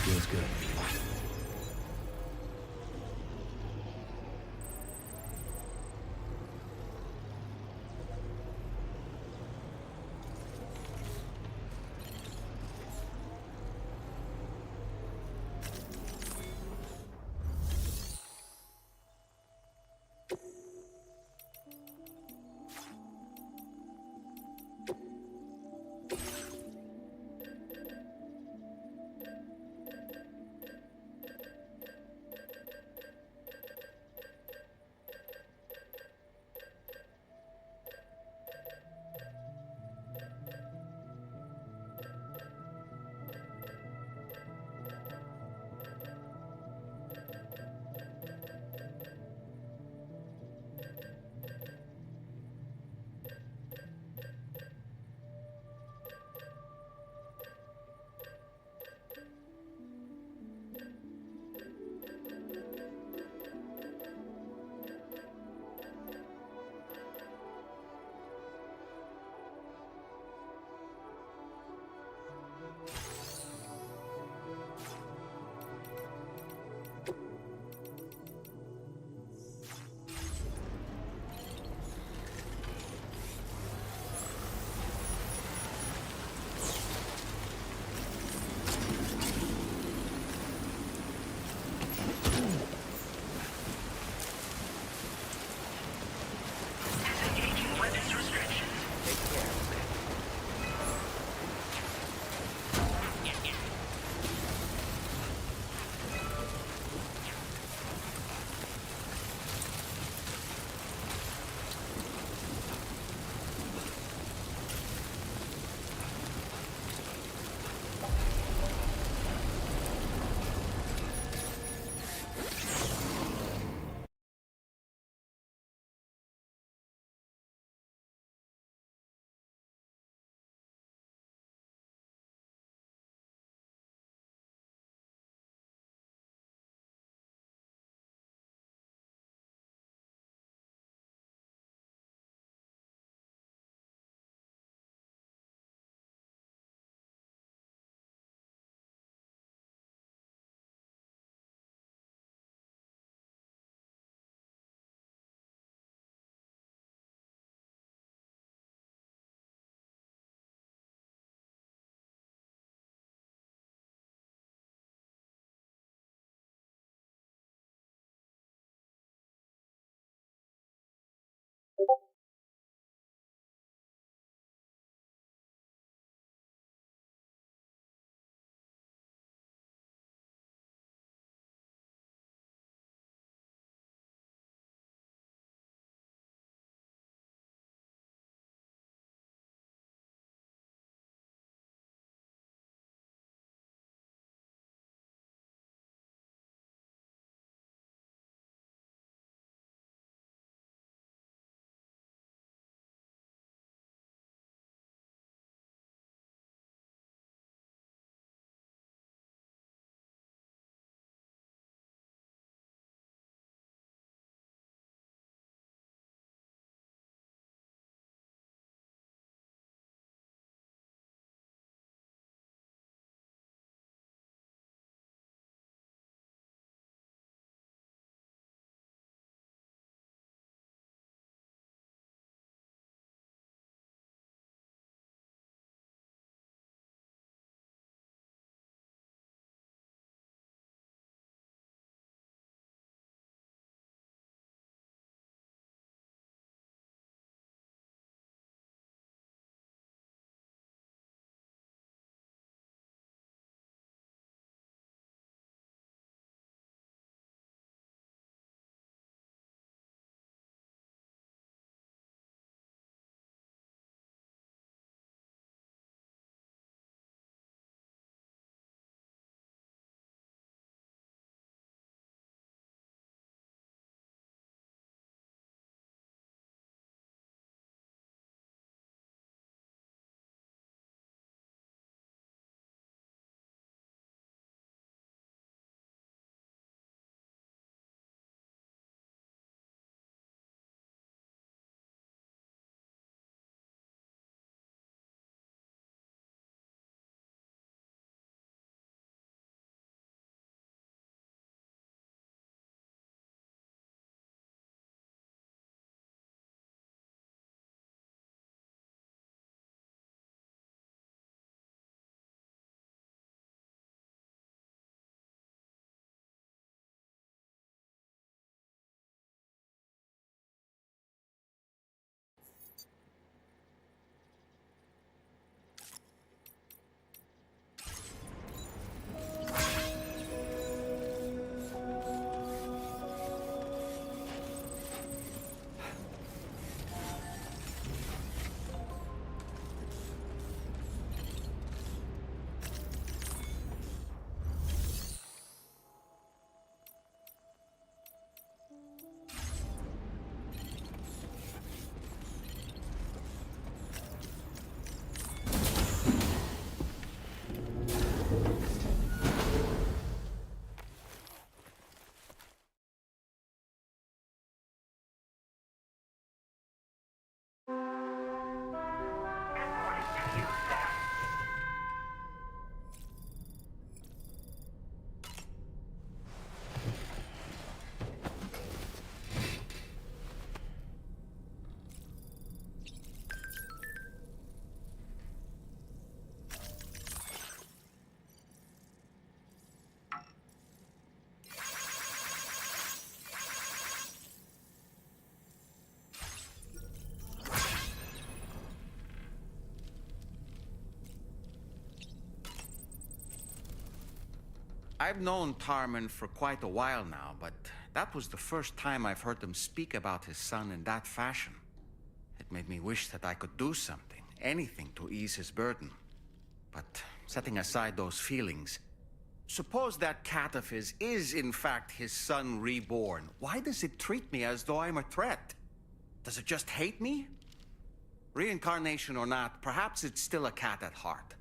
Feels good. I've known Tarman for quite a while now, but that was the first time I've heard him speak about his son in that fashion. It made me wish that I could do something, anything to ease his burden. But setting aside those feelings, suppose that cat of his is in fact his son reborn. Why does it treat me as though I'm a threat? Does it just hate me? Reincarnation or not, perhaps it's still a cat at heart.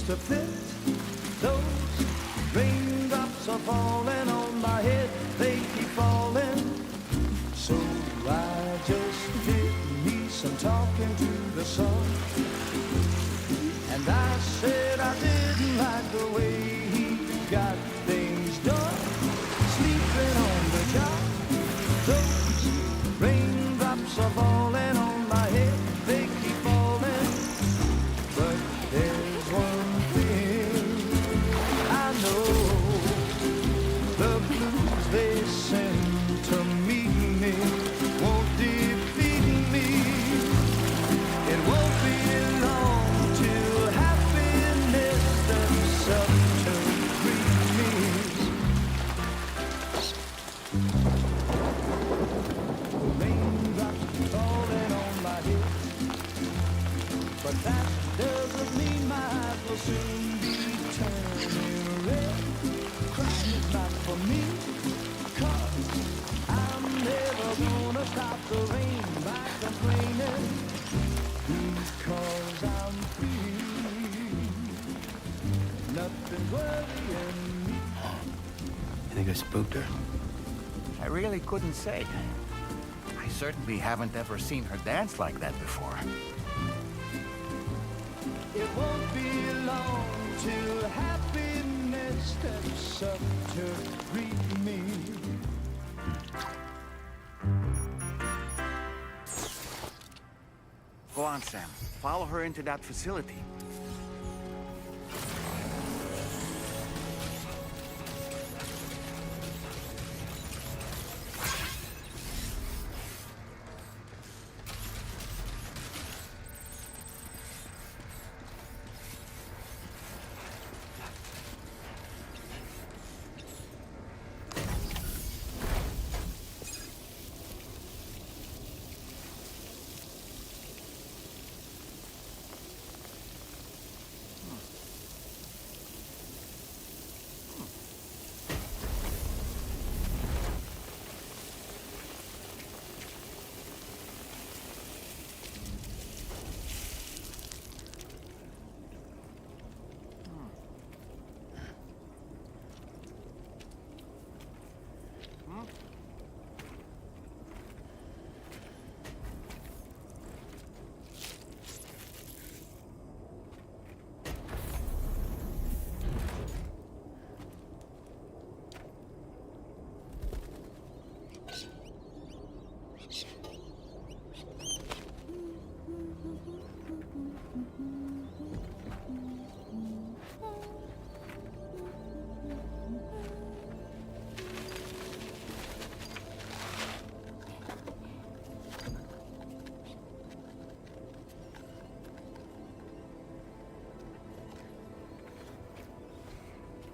To fit those raindrops are falling on my head, they keep falling. So I just did me some talking to the sun, and I said I didn't like the way he got things done, sleeping on the job. Those raindrops are falling on my head, they keep falling. But there's one they send to meet me won't defeat me. It won't be long till happiness steps up to greet me. Raindrops falling on my head, but that doesn't mean my eyes will soon be turning red. Crying is not for me. I'm never gonna stop the rain by complaining, because I'm free. Nothing's worrying me. You think I spooked her? I really couldn't say. I certainly haven't ever seen her dance like that before. It won't be long till happiness steps up to greet me. Go on, Sam. Follow her into that facility.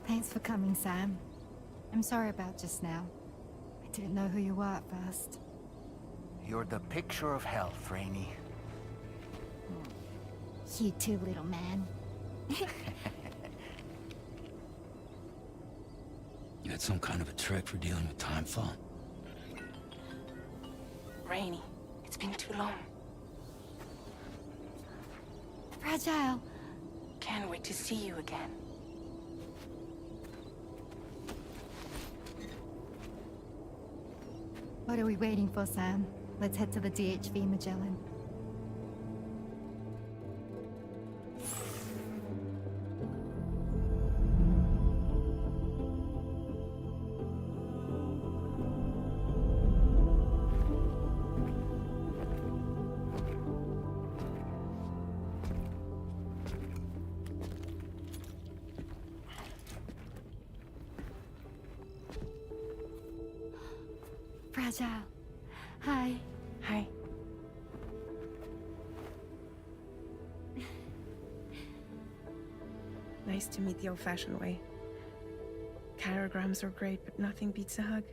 Thanks for coming, Sam. I'm sorry about just now. I didn't know who you were at first. You're the picture of health, Rainey. You too, little man. You had some kind of a trick for dealing with timefall? Rainey, it's been too long. Fragile. Can't wait to see you again. What are we waiting for, Sam? Let's head to the DHV Magellan. Fragile. Hi. Hi. Nice to meet the old-fashioned way. Caragrams are great, but nothing beats a hug.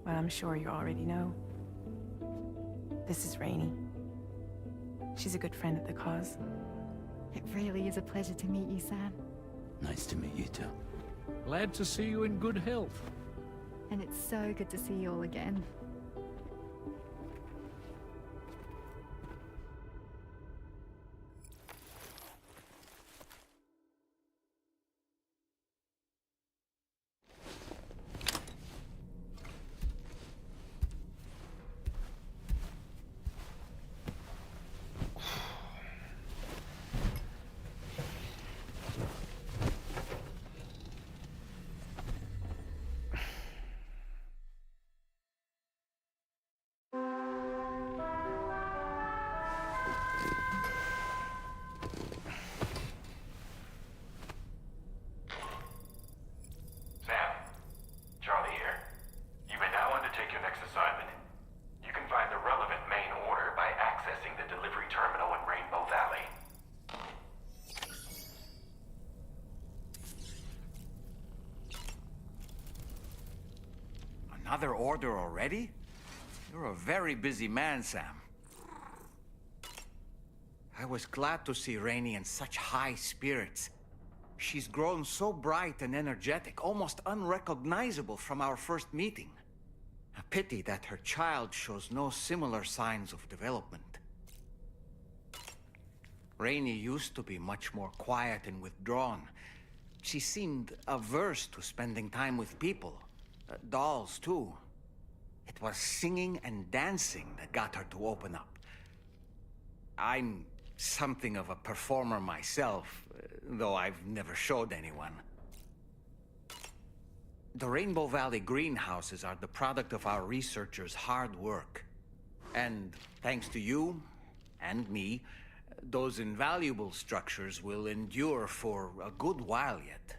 Well, I'm sure you already know. This is Rainey. She's a good friend of the cause. It really is a pleasure to meet you, Sam. Nice to meet you too. Glad to see you in good health. And it's so good to see you all again. Sam, Charlie here. You may now undertake your next assignment. You can find the relevant main order by accessing the delivery terminal in Rainbow Valley. Another order already? You're a very busy man, Sam. I was glad to see Rainey in such high spirits. She's grown so bright and energetic, almost unrecognizable from our first meeting. A pity that her child shows no similar signs of development. Rainey used to be much more quiet and withdrawn. She seemed averse to spending time with people. Dolls, too. It was singing and dancing that got her to open up. I'm something of a performer myself, though I've never showed anyone. The Rainbow Valley greenhouses are the product of our researchers' hard work. And thanks to you and me, those invaluable structures will endure for a good while yet.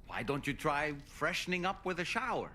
Why don't you try freshening up with a shower?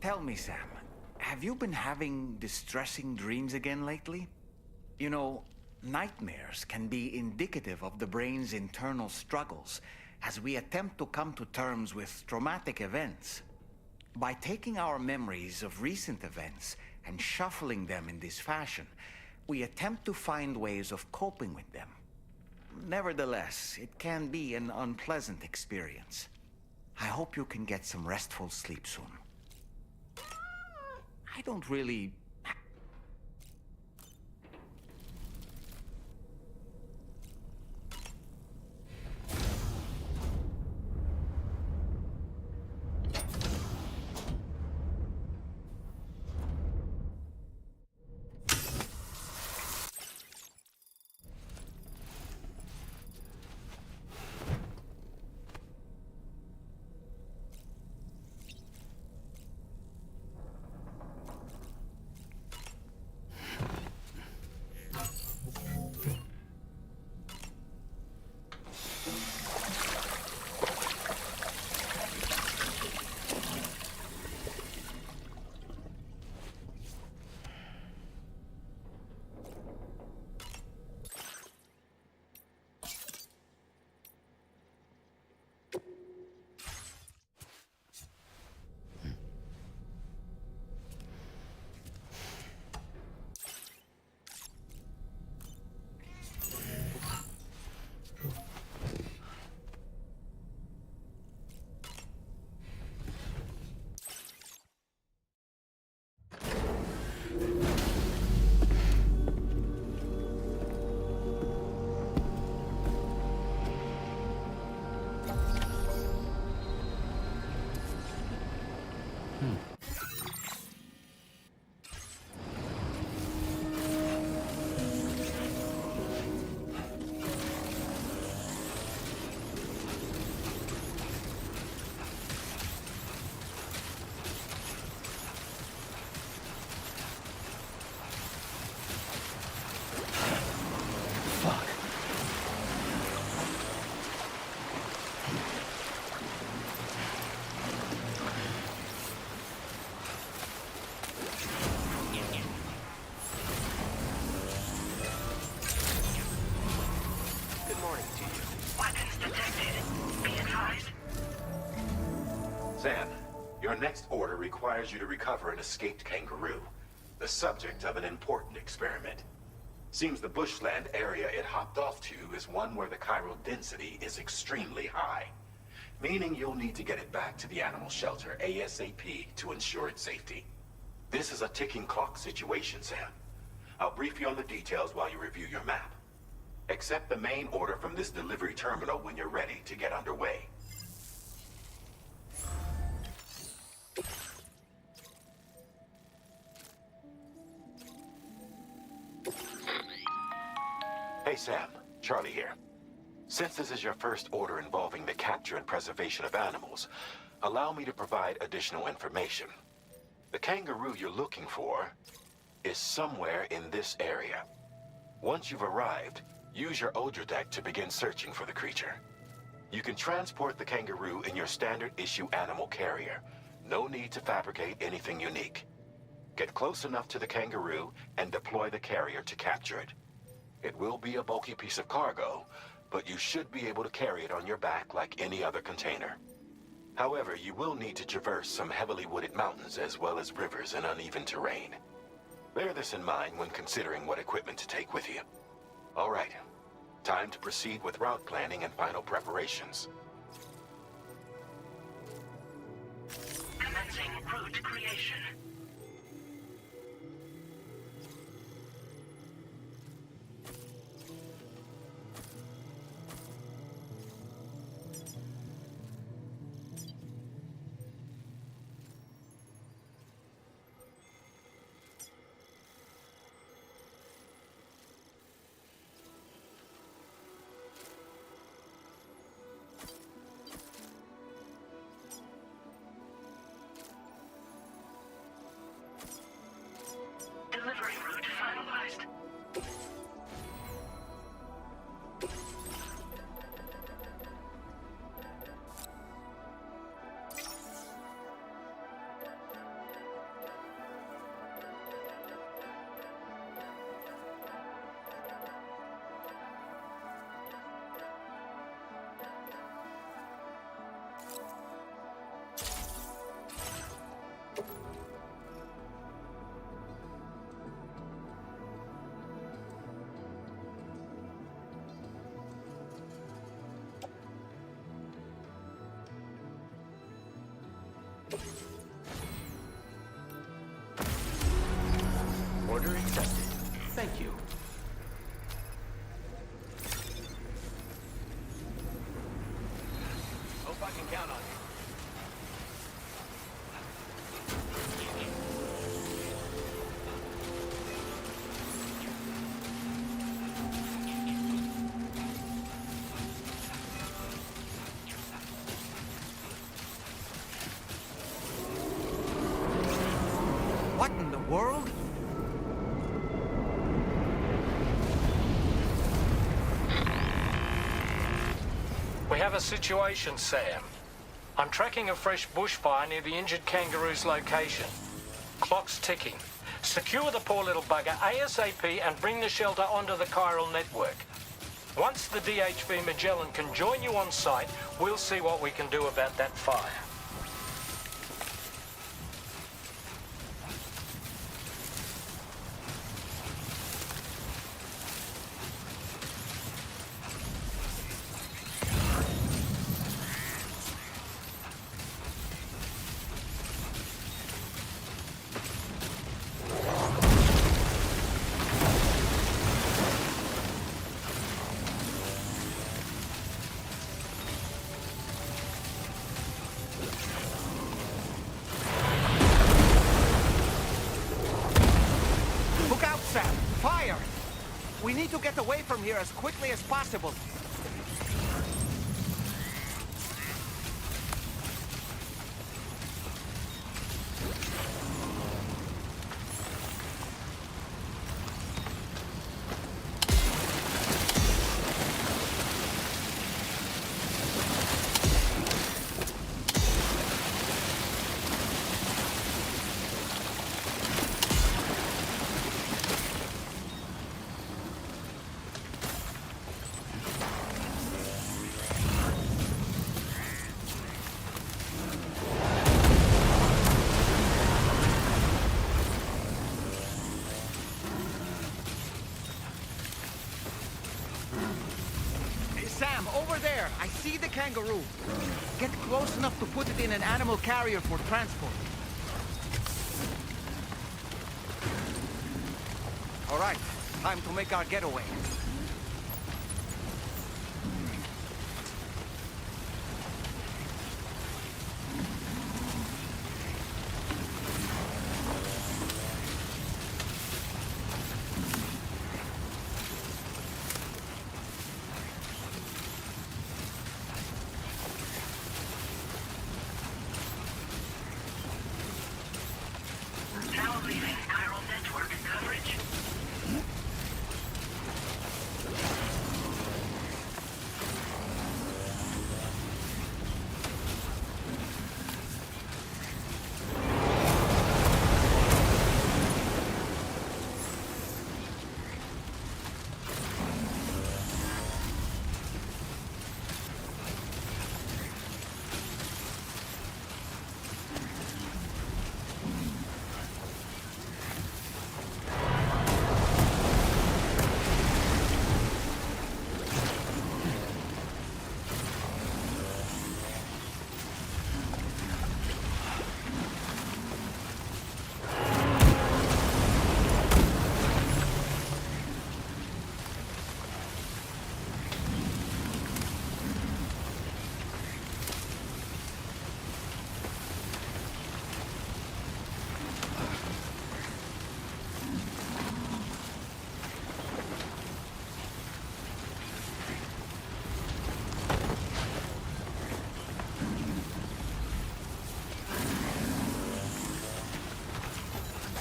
Tell me, Sam, have you been having distressing dreams again lately? You know, nightmares can be indicative of the brain's internal struggles as we attempt to come to terms with traumatic events. By taking our memories of recent events and shuffling them in this fashion, we attempt to find ways of coping with them. Nevertheless, it can be an unpleasant experience. I hope you can get some restful sleep soon. I don't really next order requires you to recover an escaped kangaroo, the subject of an important experiment. Seems the bushland area it hopped off to is one where the chiral density is extremely high, meaning you'll need to get it back to the animal shelter ASAP to ensure its safety. This is a ticking clock situation, Sam. I'll brief you on the details while you review your map. Accept the main order from this delivery terminal when you're ready to get underway. Hey Sam, Charlie here. Since this is your first order involving the capture and preservation of animals, allow me to provide additional information. The kangaroo you're looking for is somewhere in this area. Once you've arrived, use your Odradek to begin searching for the creature. You can transport the kangaroo in your standard issue animal carrier. No need to fabricate anything unique. Get close enough to the kangaroo and deploy the carrier to capture it. It will be a bulky piece of cargo, but you should be able to carry it on your back like any other container. However, you will need to traverse some heavily wooded mountains as well as rivers and uneven terrain. Bear this in mind when considering what equipment to take with you. All right, time to proceed with route planning and final preparations. Commencing route creation. Delivery route finalized. Order accepted. Thank you. Hope I can count on you. What in the world? We have a situation, Sam. I'm tracking a fresh bushfire near the injured kangaroo's location. Clock's ticking. Secure the poor little bugger ASAP and bring the shelter onto the chiral network. Once the DHV Magellan can join you on site, we'll see what we can do about that fire. Look out, Sam! Fire! We need to get away from here as quickly as possible. Sam, over there. I see the kangaroo. Get close enough to put it in an animal carrier for transport. All right, time to make our getaway. Now leaving chiral network coverage.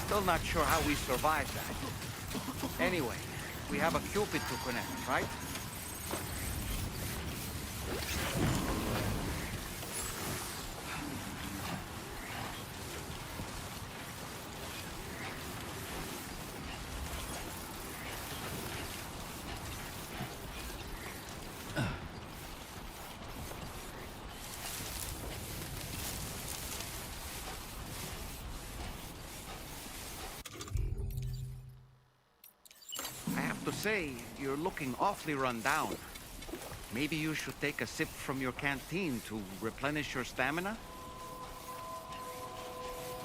Still not sure how we survived that. Anyway, we have a Cupid to connect, right? To say, you're looking awfully run down. Maybe you should take a sip from your canteen to replenish your stamina?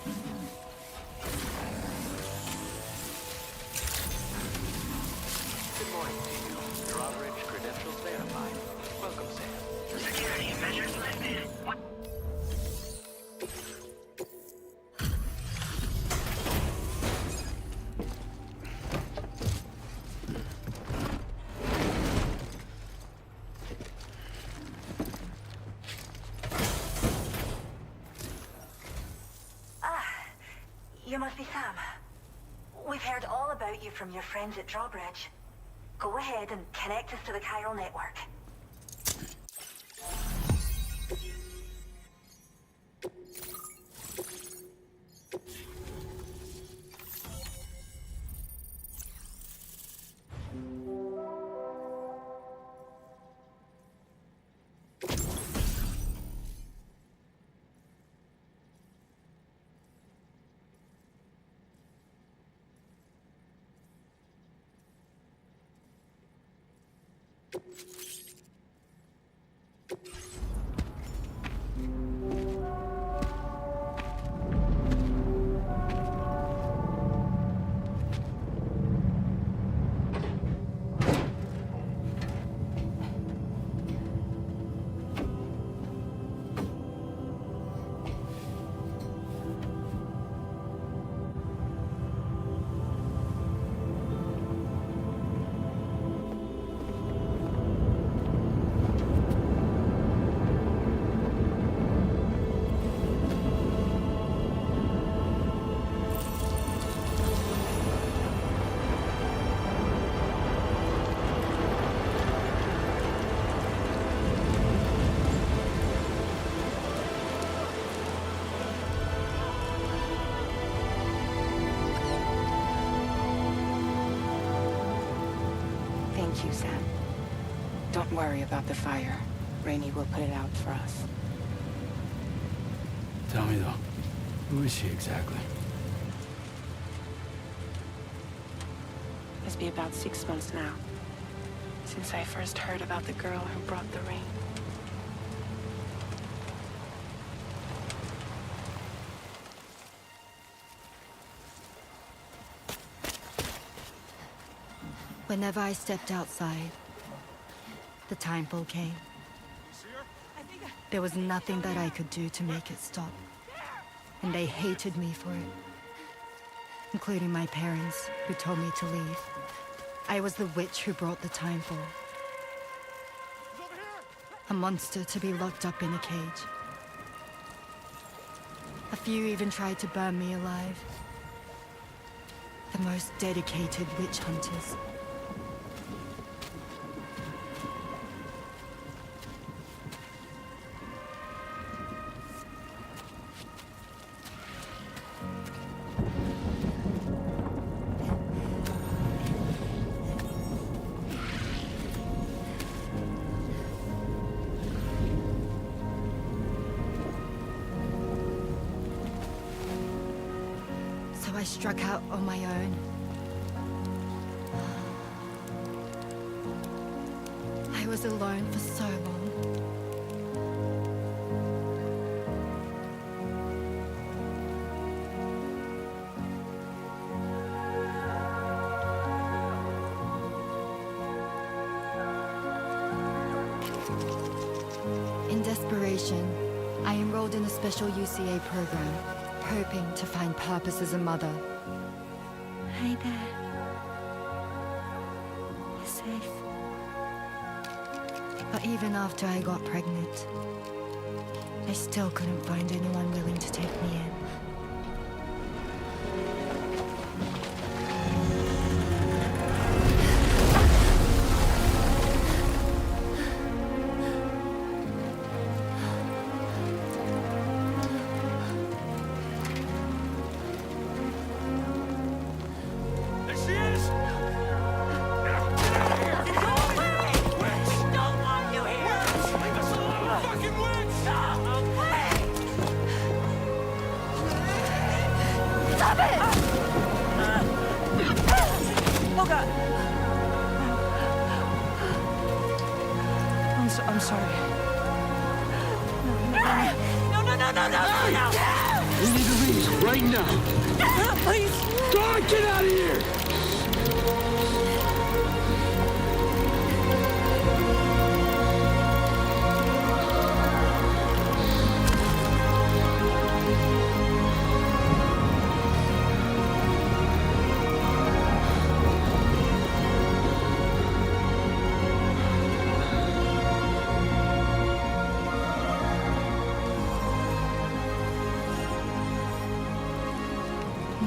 Good morning to you. Drawbridge credentials verified. Welcome, Sam. Security measures lifted. You must be Sam. We've heard all about you from your friends at Drawbridge. Go ahead and connect us to the chiral network. Thank you, Sam. Don't worry about the fire. Rainey will put it out for us. Tell me though, who is she exactly? Must be about 6 months now. since I first heard about the girl who brought the rain. Whenever I stepped outside, the timefall came. There was nothing that I could do to make it stop. And they hated me for it. Including my parents, who told me to leave. I was the witch who brought the timefall. A monster to be locked up in a cage. A few even tried to burn me alive. The most dedicated witch hunters. I struck out on my own. I was alone for so long. In desperation, I enrolled in a special UCA program. Hoping to find purpose as a mother. Hi there. You're safe. But even after I got pregnant, I still couldn't find anyone willing to take me in. I'm sorry. No. We need to leave right now. Please. God, get out of here!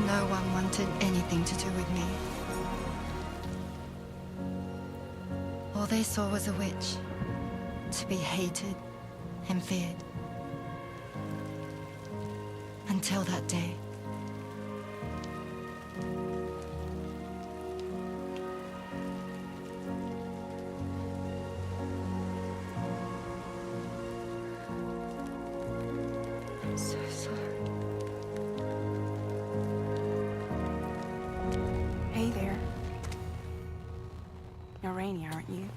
No one wanted anything to do with me. All they saw was a witch, to be hated and feared. Until that day. I'm so sorry. Hey there. You're Rainy, aren't you?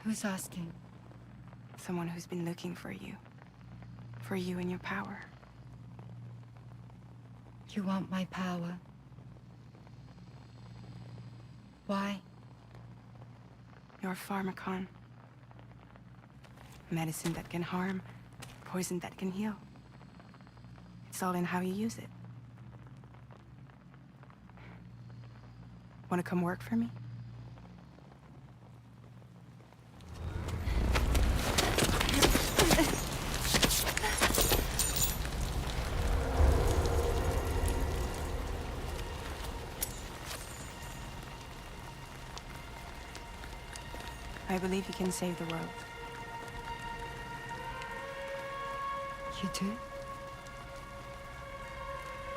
Who's asking? Someone who's been looking for you. For you and your power. You want my power? Why? You're a pharmacon. Medicine that can harm, poison that can heal. It's all in how you use it. Want to come work for me? I believe you can save the world. You do?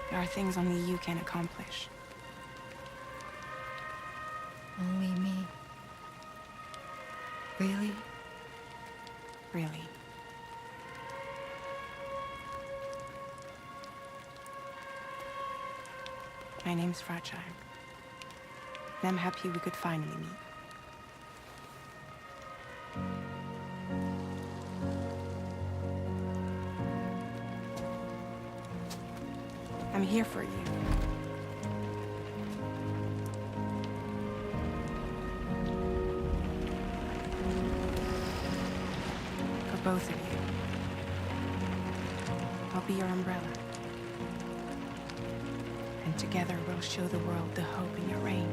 There are things only you can accomplish. Only me. Really? Really. My name's Fragile. And I'm happy we could finally meet. I'm here for you. For both of you. I'll be your umbrella. And together we'll show the world the hope in your reign.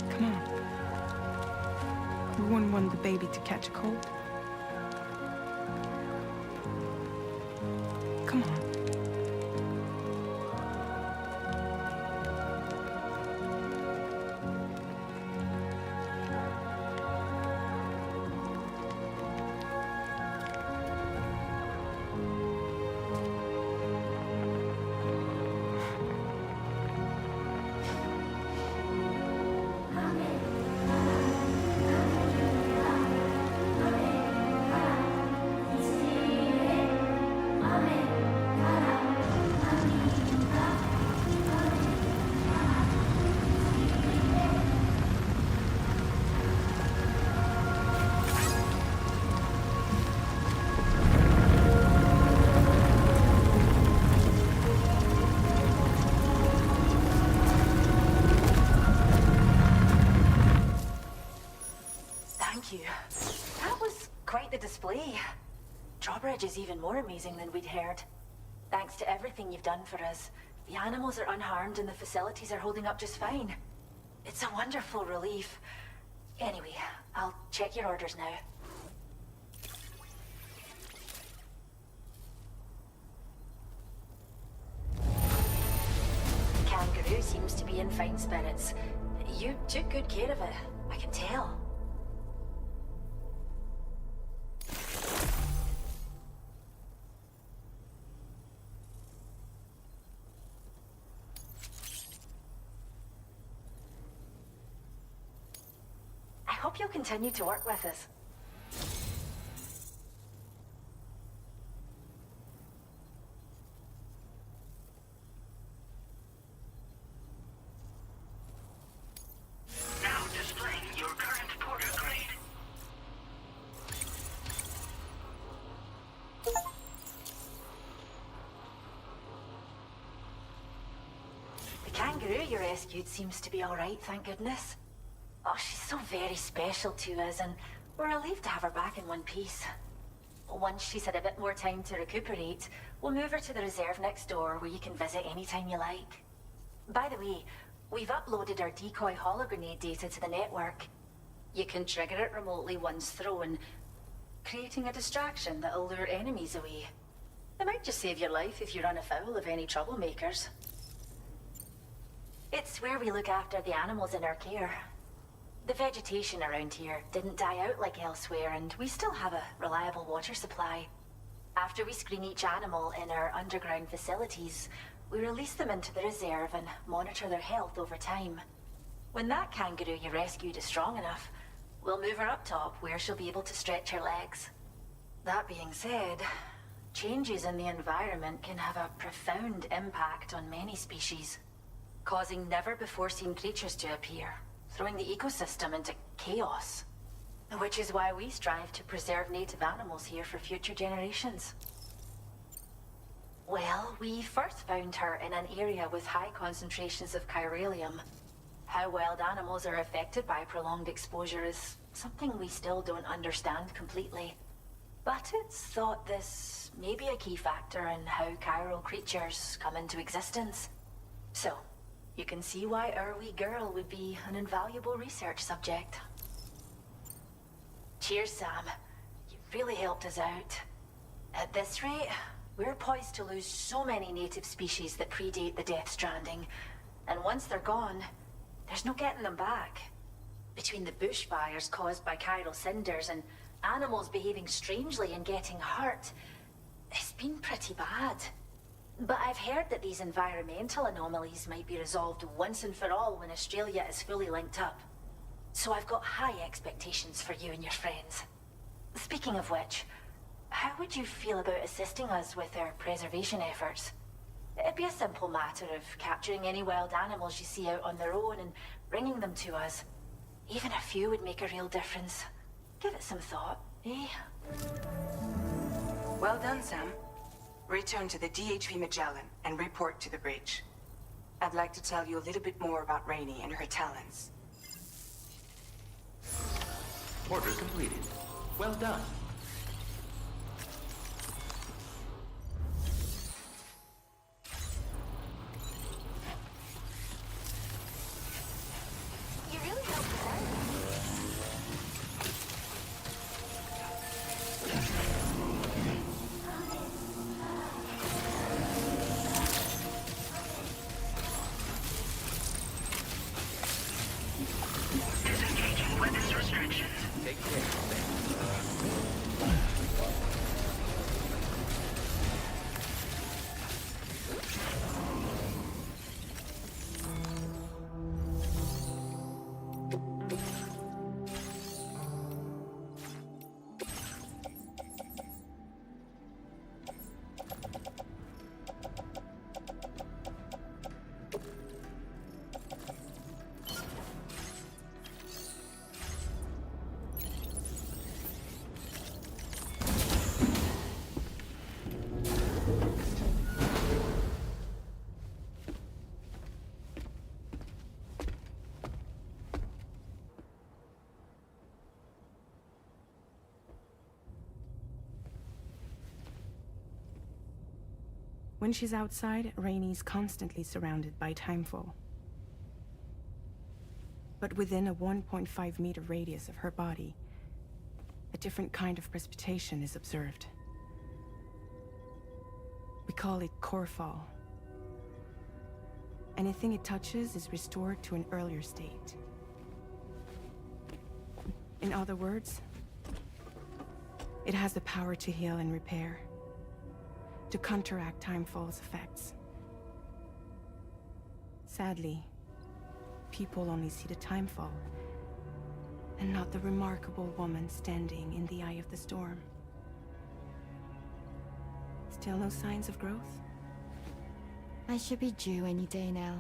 Come on. We wouldn't want the baby to catch a cold. Come on. display. Drawbridge is even more amazing than we'd heard. Thanks to everything you've done for us, the animals are unharmed and the facilities are holding up just fine. It's a wonderful relief. Anyway, I'll check your orders now. The kangaroo seems to be in fine spirits. You took good care of it, I can tell. I hope you'll continue to work with us. Now displaying your current porter grade. The kangaroo you rescued seems to be all right, thank goodness. Oh, she's so very special to us, and we're relieved to have her back in one piece. Once she's had a bit more time to recuperate, we'll move her to the reserve next door where you can visit anytime you like. By the way, we've uploaded our decoy hologrenade data to the network. You can trigger it remotely once thrown, creating a distraction that'll lure enemies away. It might just save your life if you run afoul of any troublemakers. It's where we look after the animals in our care. The vegetation around here didn't die out like elsewhere, and we still have a reliable water supply. After we screen each animal in our underground facilities, we release them into the reserve and monitor their health over time. When that kangaroo you rescued is strong enough, we'll move her up top where she'll be able to stretch her legs. That being said, changes in the environment can have a profound impact on many species, causing never-before-seen creatures to appear, throwing the ecosystem into chaos. Which is why we strive to preserve native animals here for future generations. Well, we first found her in an area with high concentrations of chiralium. How wild animals are affected by prolonged exposure is something we still don't understand completely. But it's thought this may be a key factor in how chiral creatures come into existence. So, you can see why our wee girl would be an invaluable research subject. Cheers, Sam. You really helped us out. At this rate, we're poised to lose so many native species that predate the Death Stranding. And once they're gone, there's no getting them back. Between the bushfires caused by chiral cinders and animals behaving strangely and getting hurt, it's been pretty bad. But I've heard that these environmental anomalies might be resolved once and for all when Australia is fully linked up. So I've got high expectations for you and your friends. Speaking of which, how would you feel about assisting us with our preservation efforts? It'd be a simple matter of capturing any wild animals you see out on their own and bringing them to us. Even a few would make a real difference. Give it some thought, eh? Well done, Sam. Return to the DHV Magellan and report to the bridge. I'd like to tell you a little bit more about Rainey and her talents. Order completed. Well done. You really helped us out. Disengaging weapons restrictions. Take care, Sam. When she's outside, Rainey's constantly surrounded by timefall. But within a 1.5-meter radius of her body, a different kind of precipitation is observed. We call it core fall. Anything it touches is restored to an earlier state. In other words, it has the power to heal and repair, to counteract timefall's effects. Sadly, people only see the timefall, and not the remarkable woman standing in the eye of the storm. Still no signs of growth? I should be due any day now.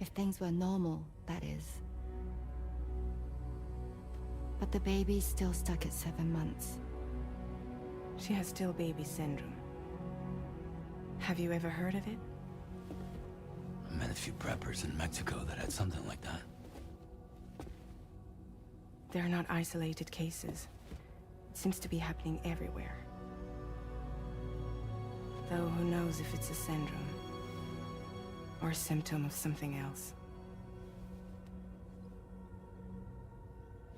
If things were normal, that is. But the baby's still stuck at 7 months. She has still baby syndrome. Have you ever heard of it? I met a few preppers in Mexico that had something like that. They're not isolated cases. It seems to be happening everywhere. Though who knows if it's a syndrome or a symptom of something else.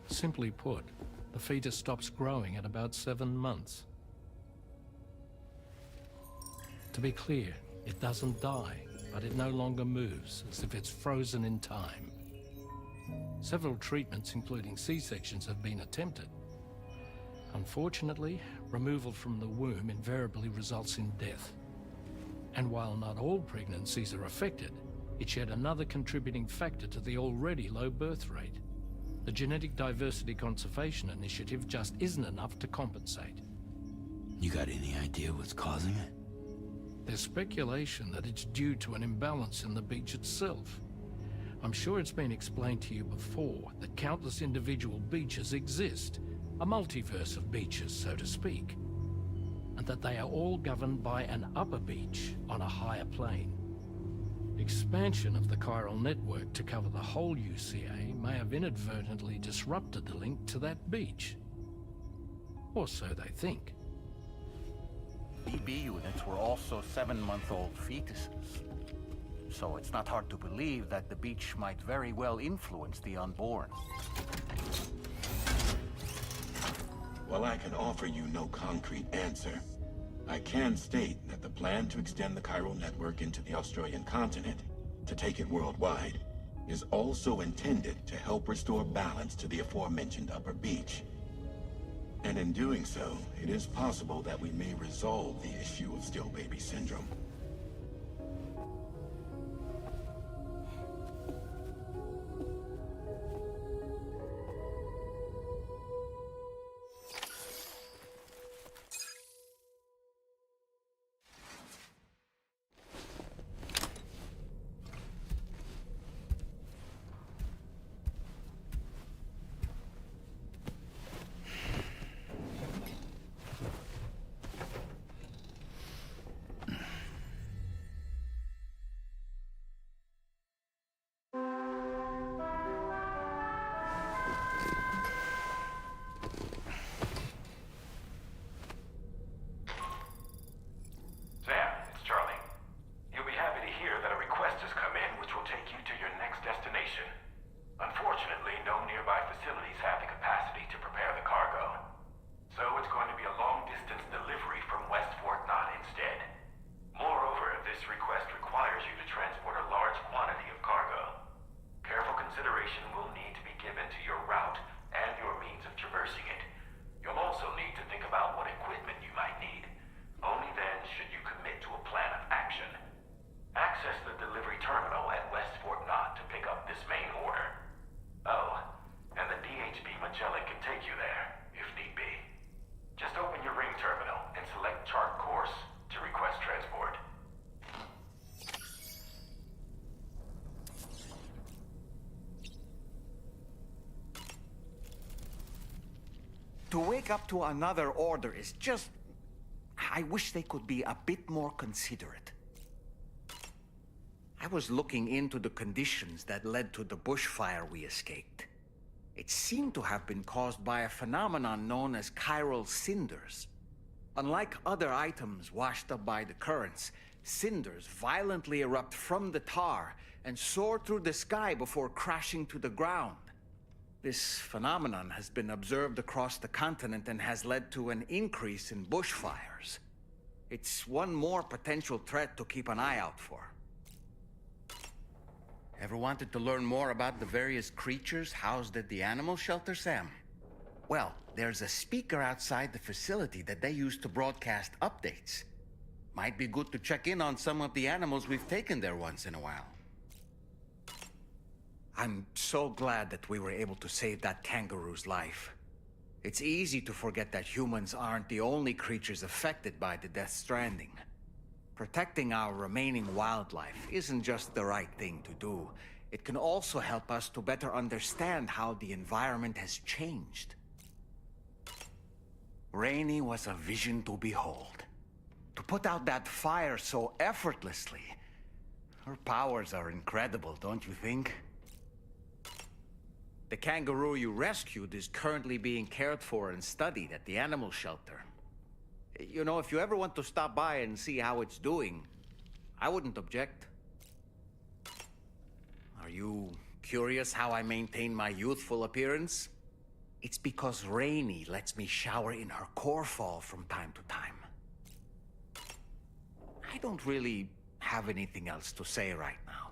Simply put, the fetus stops growing at about 7 months. To be clear, it doesn't die, but it no longer moves, as if it's frozen in time. Several treatments, including C-sections, have been attempted. Unfortunately, removal from the womb invariably results in death. And while not all pregnancies are affected, it's yet another contributing factor to the already low birth rate. The Genetic Diversity Conservation Initiative just isn't enough to compensate. You got any idea what's causing it? There's speculation that it's due to an imbalance in the beach itself. I'm sure it's been explained to you before that countless individual beaches exist, a multiverse of beaches, so to speak, and that they are all governed by an upper beach on a higher plane. Expansion of the chiral network to cover the whole UCA may have inadvertently disrupted the link to that beach. Or so they think. BB units were also 7-month-old fetuses. So it's not hard to believe that the beach might very well influence the unborn. While I can offer you no concrete answer, I can state that the plan to extend the chiral network into the Australian continent, to take it worldwide, is also intended to help restore balance to the aforementioned upper beach. And in doing so, it is possible that we may resolve the issue of still baby syndrome. To wake up to another order is just... I wish they could be a bit more considerate. I was looking into the conditions that led to the bushfire we escaped. It seemed to have been caused by a phenomenon known as chiral cinders. Unlike other items washed up by the currents, cinders violently erupt from the tar and soar through the sky before crashing to the ground. This phenomenon has been observed across the continent and has led to an increase in bushfires. It's one more potential threat to keep an eye out for. Ever wanted to learn more about the various creatures housed at the animal shelter, Sam? Well, there's a speaker outside the facility that they use to broadcast updates. Might be good to check in on some of the animals we've taken there once in a while. I'm so glad that we were able to save that kangaroo's life. It's easy to forget that humans aren't the only creatures affected by the Death Stranding. Protecting our remaining wildlife isn't just the right thing to do. It can also help us to better understand how the environment has changed. Rainey was a vision to behold. To put out that fire so effortlessly. Her powers are incredible, don't you think? The kangaroo you rescued is currently being cared for and studied at the animal shelter. You know, if you ever want to stop by and see how it's doing, I wouldn't object. Are you curious how I maintain my youthful appearance? It's because Rainey lets me shower in her core fall from time to time. I don't really have anything else to say right now.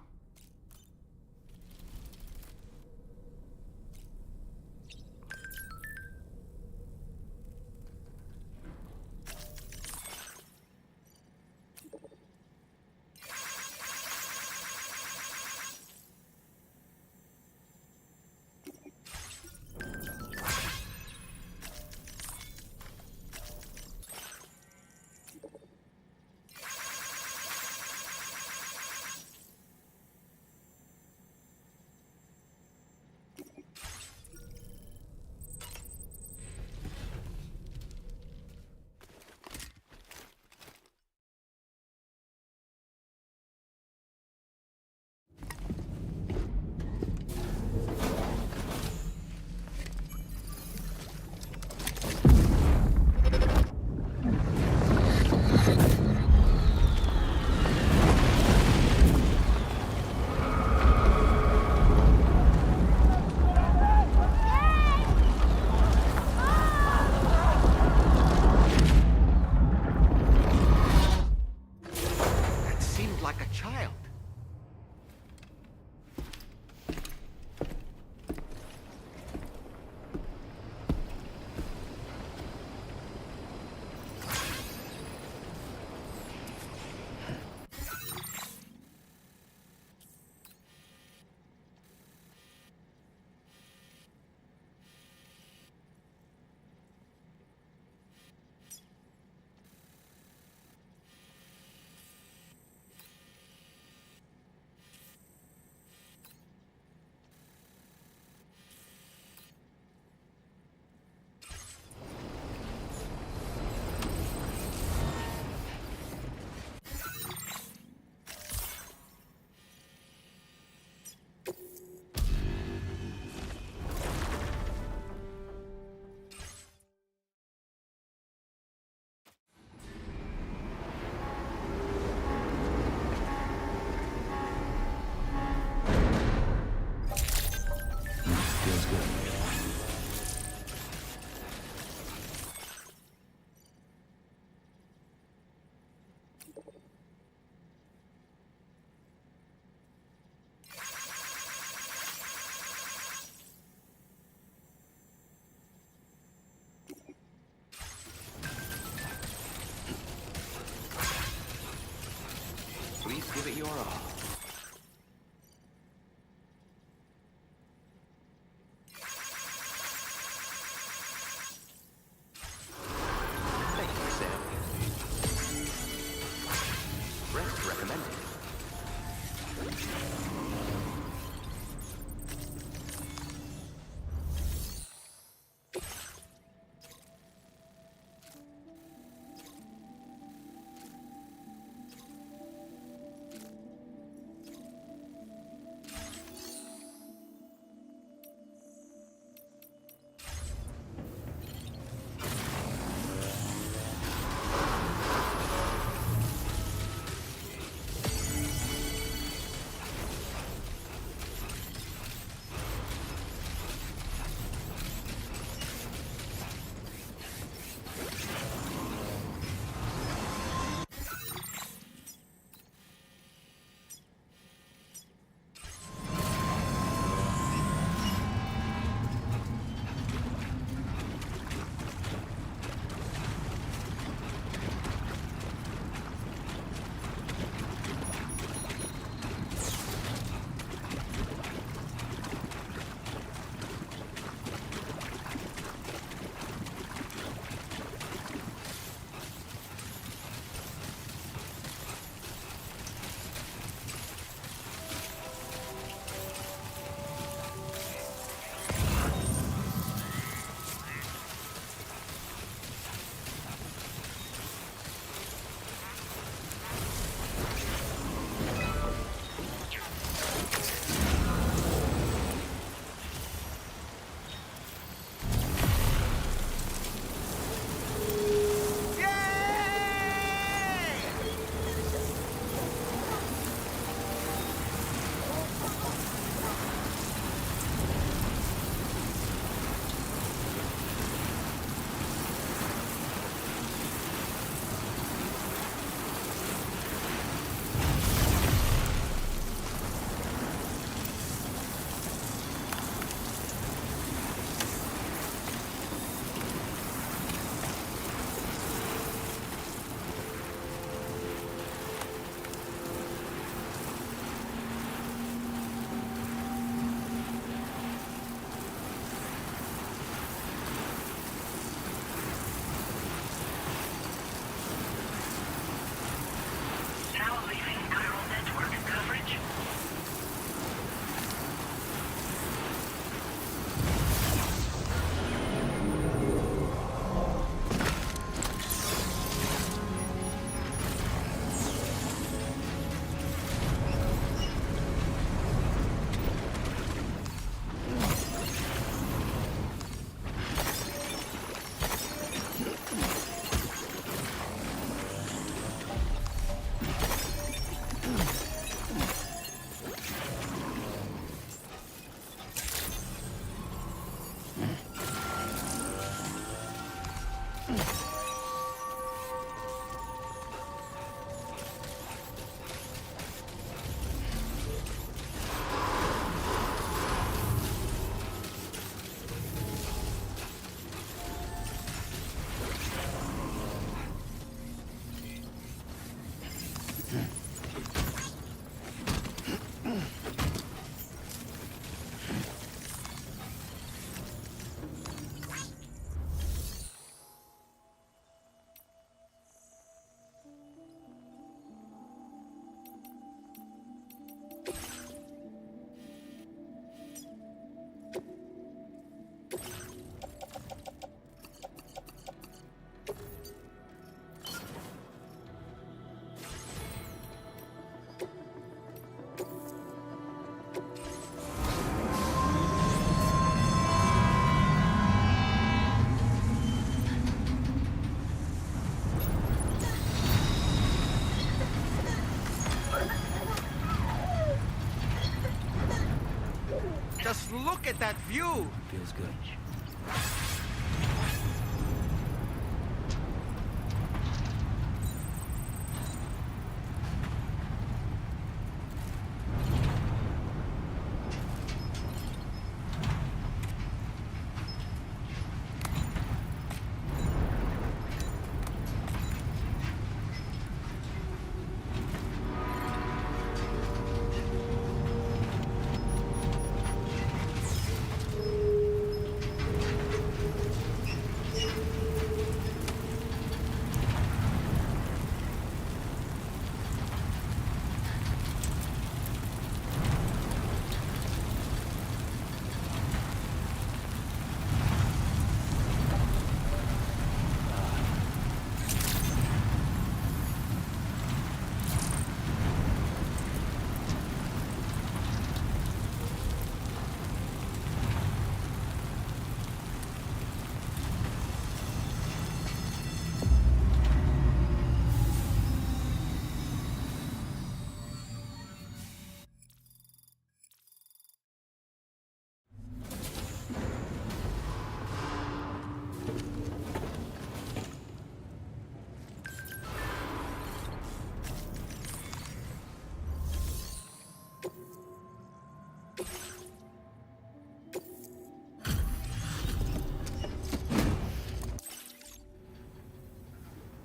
Look at that view! Feels good.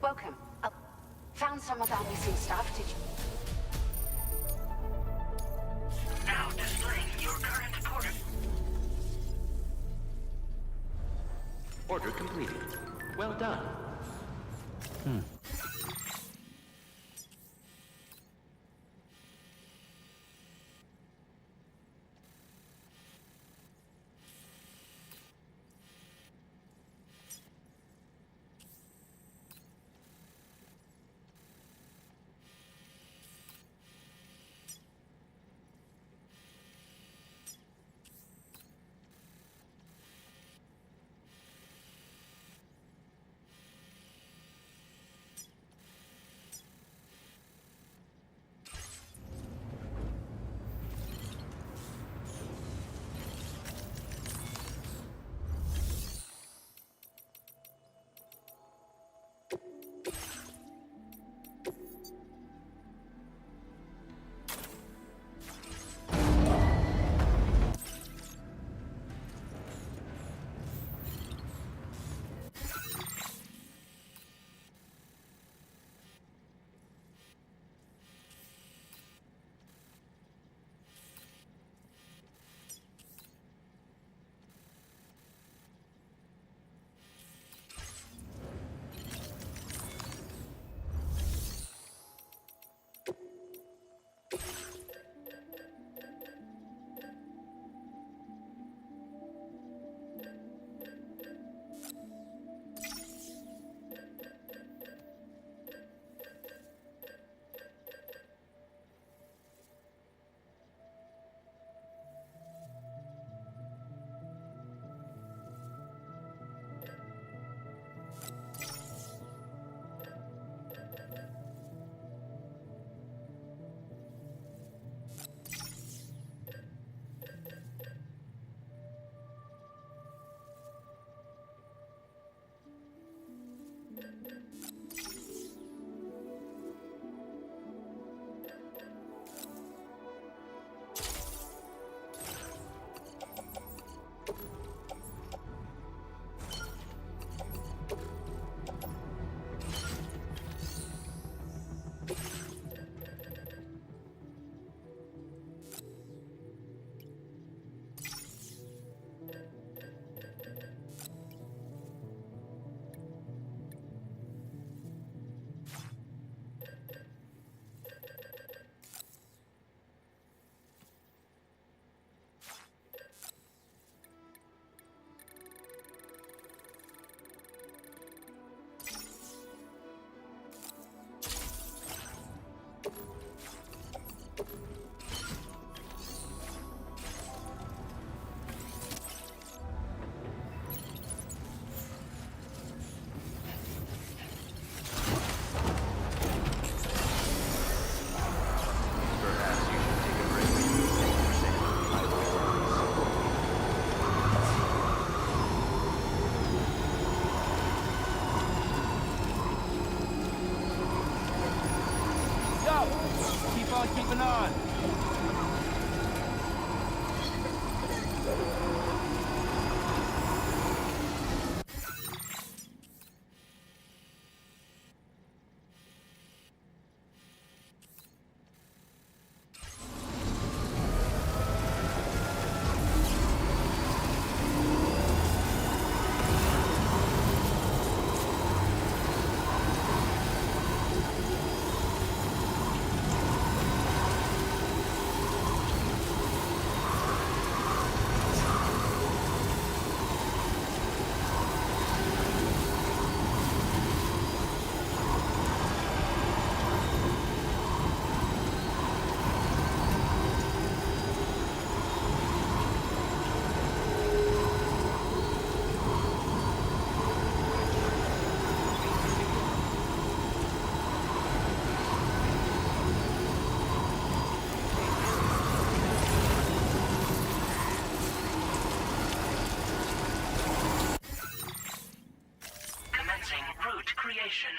Welcome. Found some of our missing stuff. Did you? Now displaying your current order. Order completed. Well done. on, keeping on. route creation.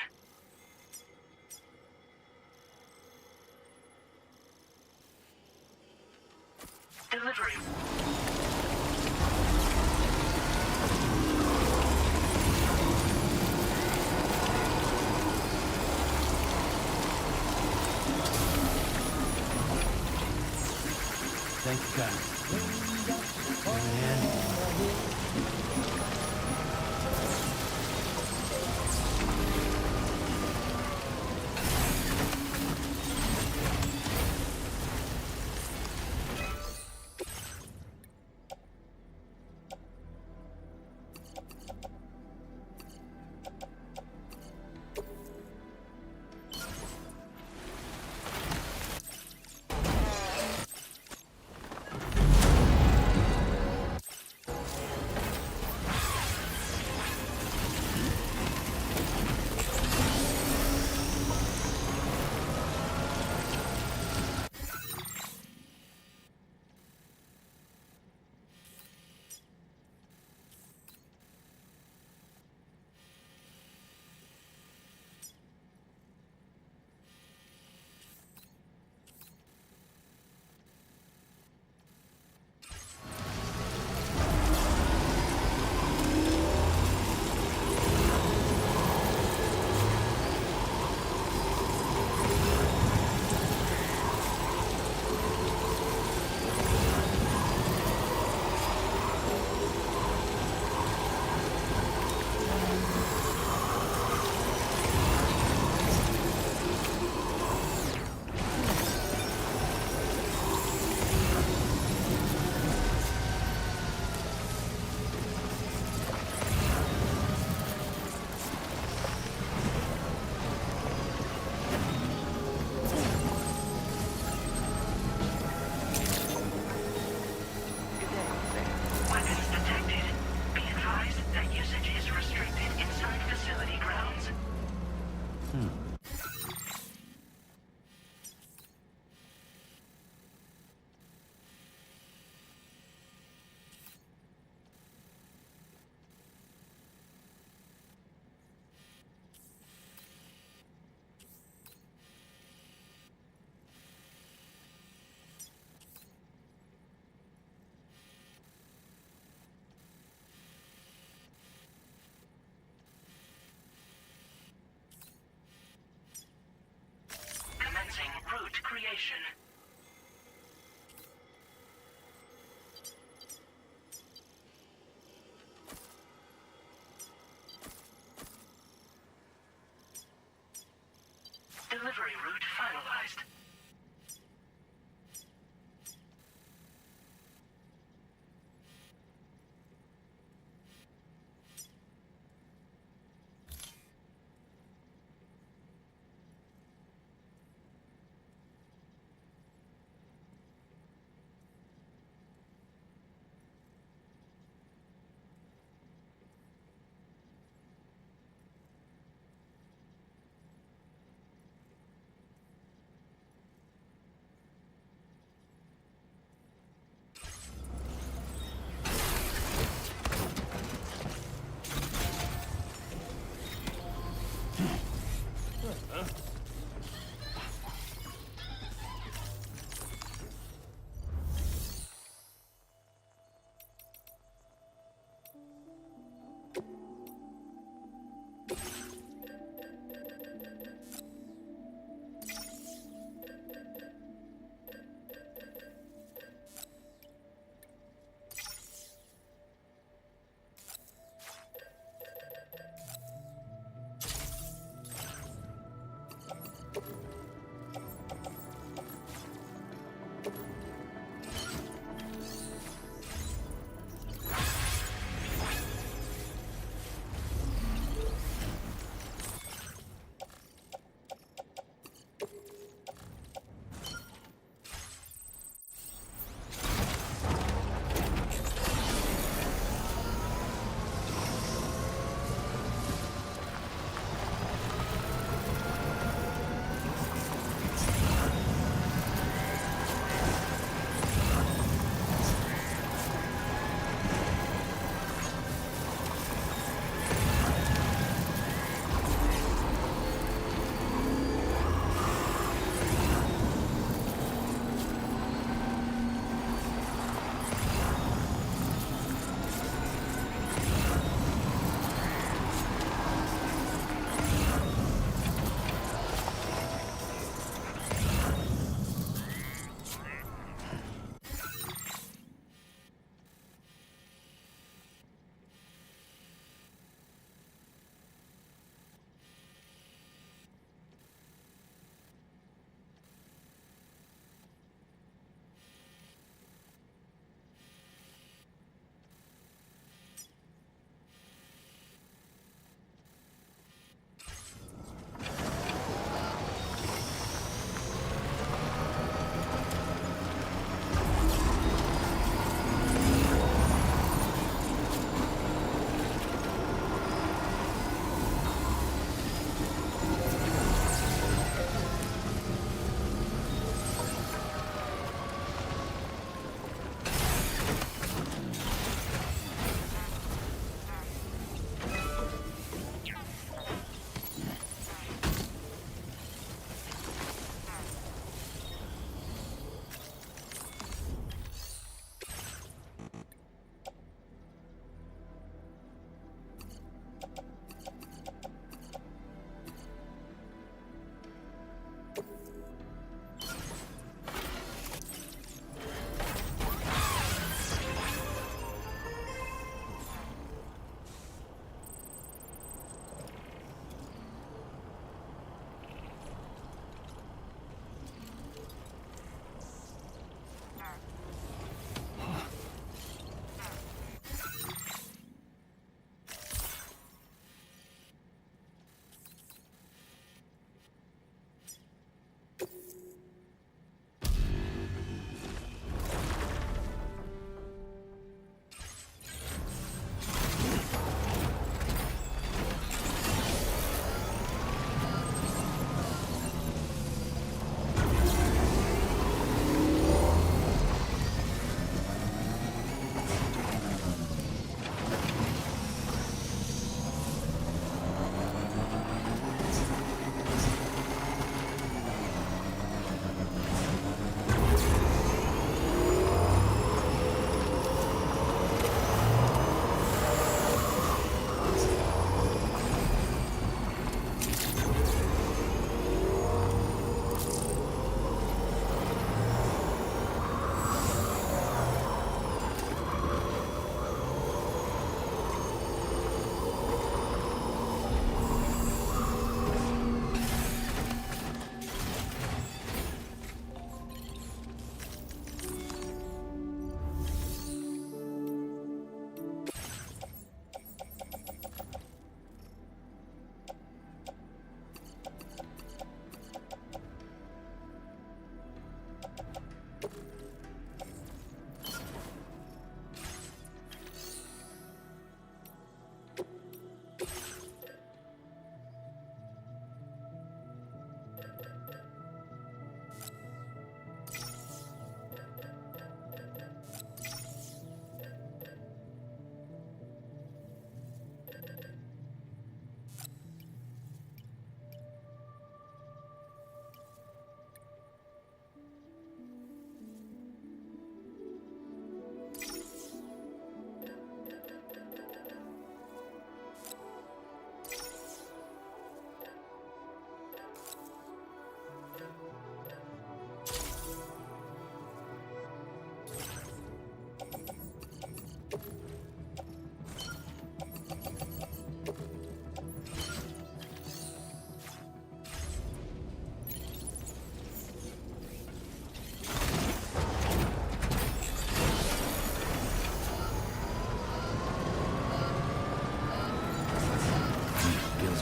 Delivery. Thank you, guys. Man. Route creation. Delivery route finalized.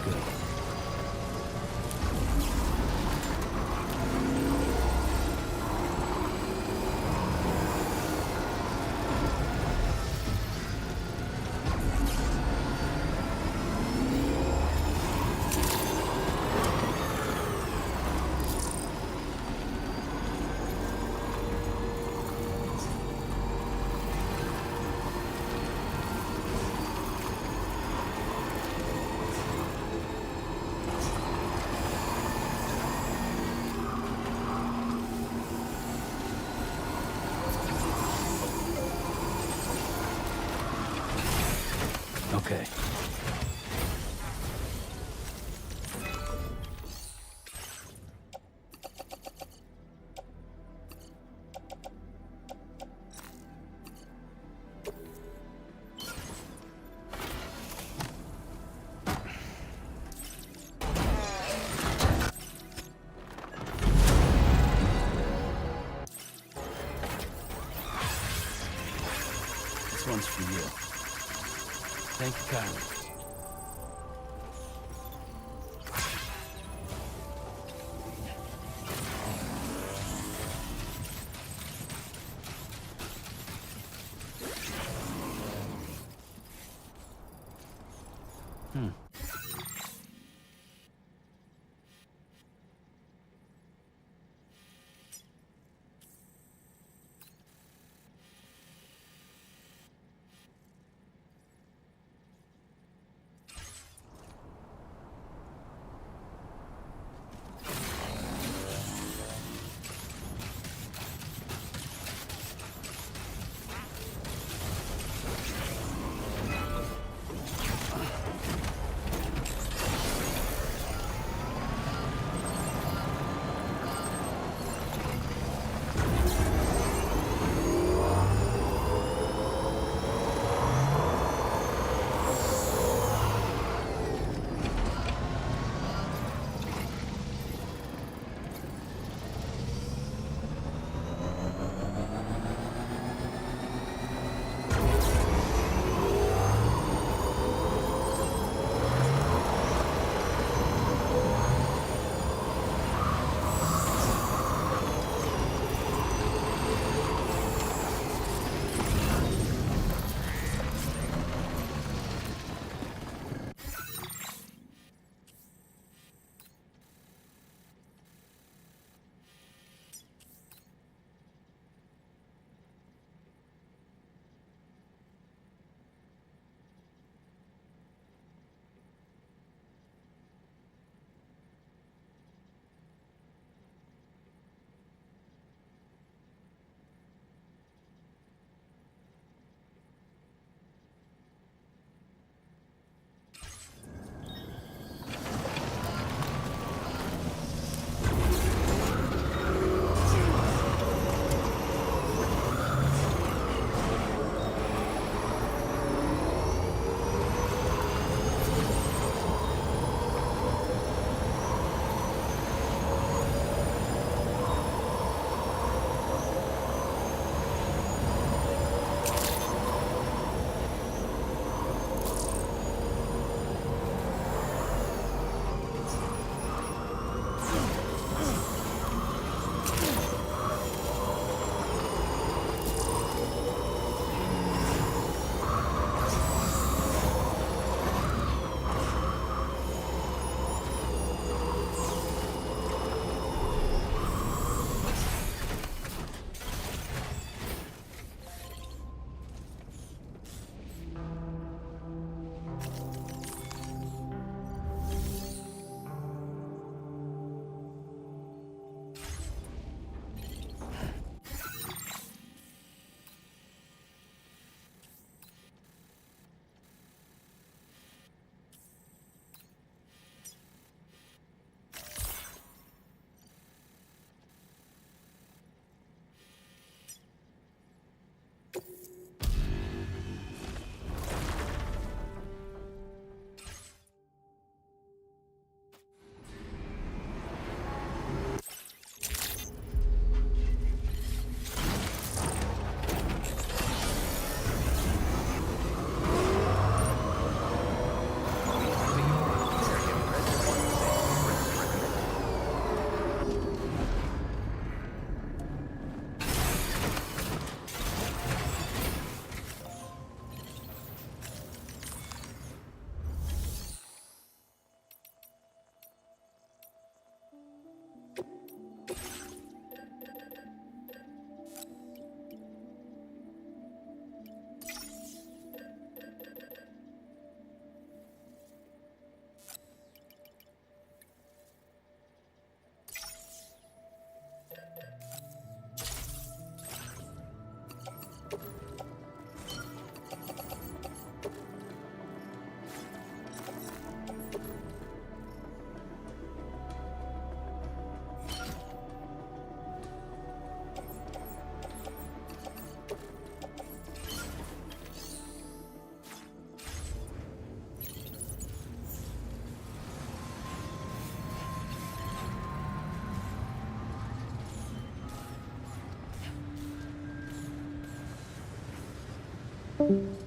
good. Okay. This one's for you. Thank you kindly. Bye.